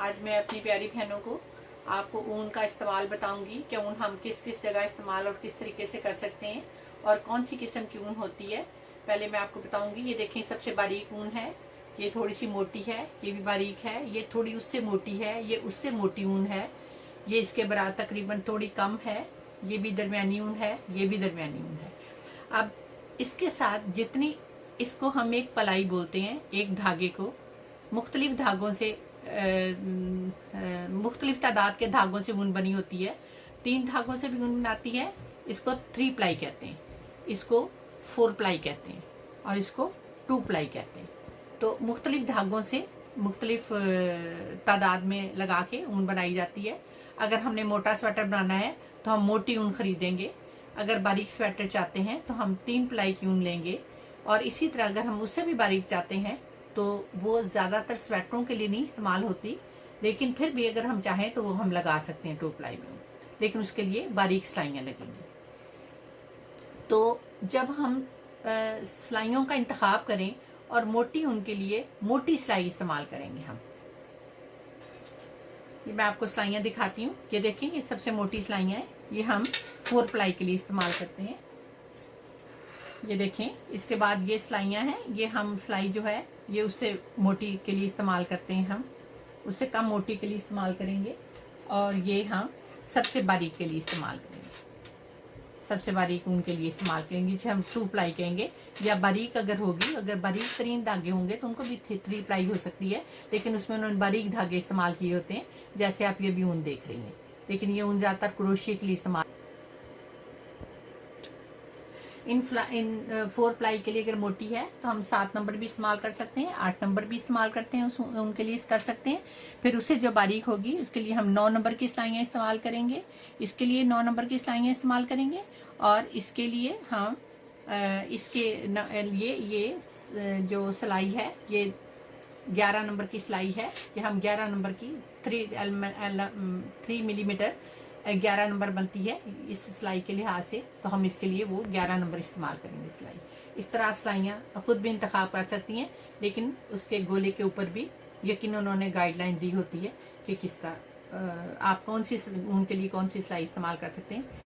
आज मैं अपनी प्यारी बहनों को आपको ऊन का इस्तेमाल बताऊंगी कि ऊन हम किस किस जगह इस्तेमाल और किस तरीके से कर सकते हैं और कौन सी किस्म की ऊन होती है। पहले मैं आपको बताऊंगी। ये देखें, सबसे बारीक ऊन है, ये थोड़ी सी मोटी है, ये भी बारीक है, ये थोड़ी उससे मोटी है, ये उससे मोटी ऊन है, ये इसके बराबर तकरीबन थोड़ी कम है, ये भी दरमियानी ऊन है, ये भी दरमियानी ऊन है। अब इसके साथ जितनी, इसको हम एक पलाई बोलते हैं, एक धागे को मुख्तलिफ धागों से मुख्तलिफ तादाद के धागों से ऊन बनी होती है। 3 धागों से भी ऊन बनाती है। इसको 3 प्लाई कहते हैं, इसको 4 प्लाई कहते हैं और इसको 2 प्लाई कहते हैं। तो मुख्तलिफ धागों से मुख्तलिफ तादाद में लगा के ऊन बनाई जाती है। अगर हमने मोटा स्वेटर बनाना है तो हम मोटी ऊन खरीदेंगे। अगर बारीक स्वेटर चाहते हैं तो हम 3 प्लाई की ऊन लेंगे। और इसी तरह अगर हम उससे भी बारीक चाहते हैं तो वो ज़्यादातर स्वेटरों के लिए नहीं इस्तेमाल होती, लेकिन फिर भी अगर हम चाहें तो वो हम लगा सकते हैं 2 प्लाई में, लेकिन उसके लिए बारीक सिलाइयाँ लगेंगी। तो जब हम सिलाइयों का इंतखाब करें और मोटी ऊन के लिए मोटी सिलाई इस्तेमाल करेंगे हम। ये मैं आपको सिलाइयाँ दिखाती हूँ। ये देखें, ये सबसे मोटी सिलाइयाँ हैं, ये हम 4 प्लाई के लिए इस्तेमाल करते हैं। ये देखें, इसके बाद ये सिलाइयाँ हैं, ये हम सिलाई जो है ये उससे मोटी के लिए इस्तेमाल करते हैं, हम उससे कम मोटी के लिए इस्तेमाल करेंगे। और ये हम सबसे बारीक के लिए इस्तेमाल करेंगे, सबसे बारीक ऊन के लिए इस्तेमाल करेंगे, जिसे हम 2 प्लाई कहेंगे। या बारीक अगर होगी, अगर बारीक तरीन धागे होंगे तो उनको भी 3 प्लाई हो सकती है, लेकिन उसमें उन्होंने बारीक धागे इस्तेमाल किए होते हैं, जैसे आप ये भी ऊन देख रही हैं। लेकिन ये ऊन ज़्यादातर क्रोशिया के लिए इस्तेमाल। इन 4 प्लाई के लिए अगर मोटी है तो हम 7 नंबर भी इस्तेमाल कर सकते हैं, 8 नंबर भी इस्तेमाल करते हैं, उनके लिए कर सकते हैं। फिर उससे जो बारीक होगी उसके लिए हम 9 नंबर की सिलाइयाँ इस्तेमाल करेंगे, इसके लिए 9 नंबर की सिलाइयाँ इस्तेमाल करेंगे। और इसके लिए हम इसके ये जो सिलाई है ये 11 नंबर की सिलाई है। ये हम 11 नंबर की 3 मिलीमीटर 11 नंबर बनती है इस सिलाई के लिहाज से, तो हम इसके लिए वो 11 नंबर इस्तेमाल करेंगे सिलाई। इस तरह आप सिलाइयाँ खुद भी इंतखाब कर सकती हैं, लेकिन उसके गोले के ऊपर भी यकीन उन्होंने गाइडलाइन दी होती है कि किस तरह आप कौन सी उनके लिए कौन सी सिलाई इस्तेमाल कर सकते हैं।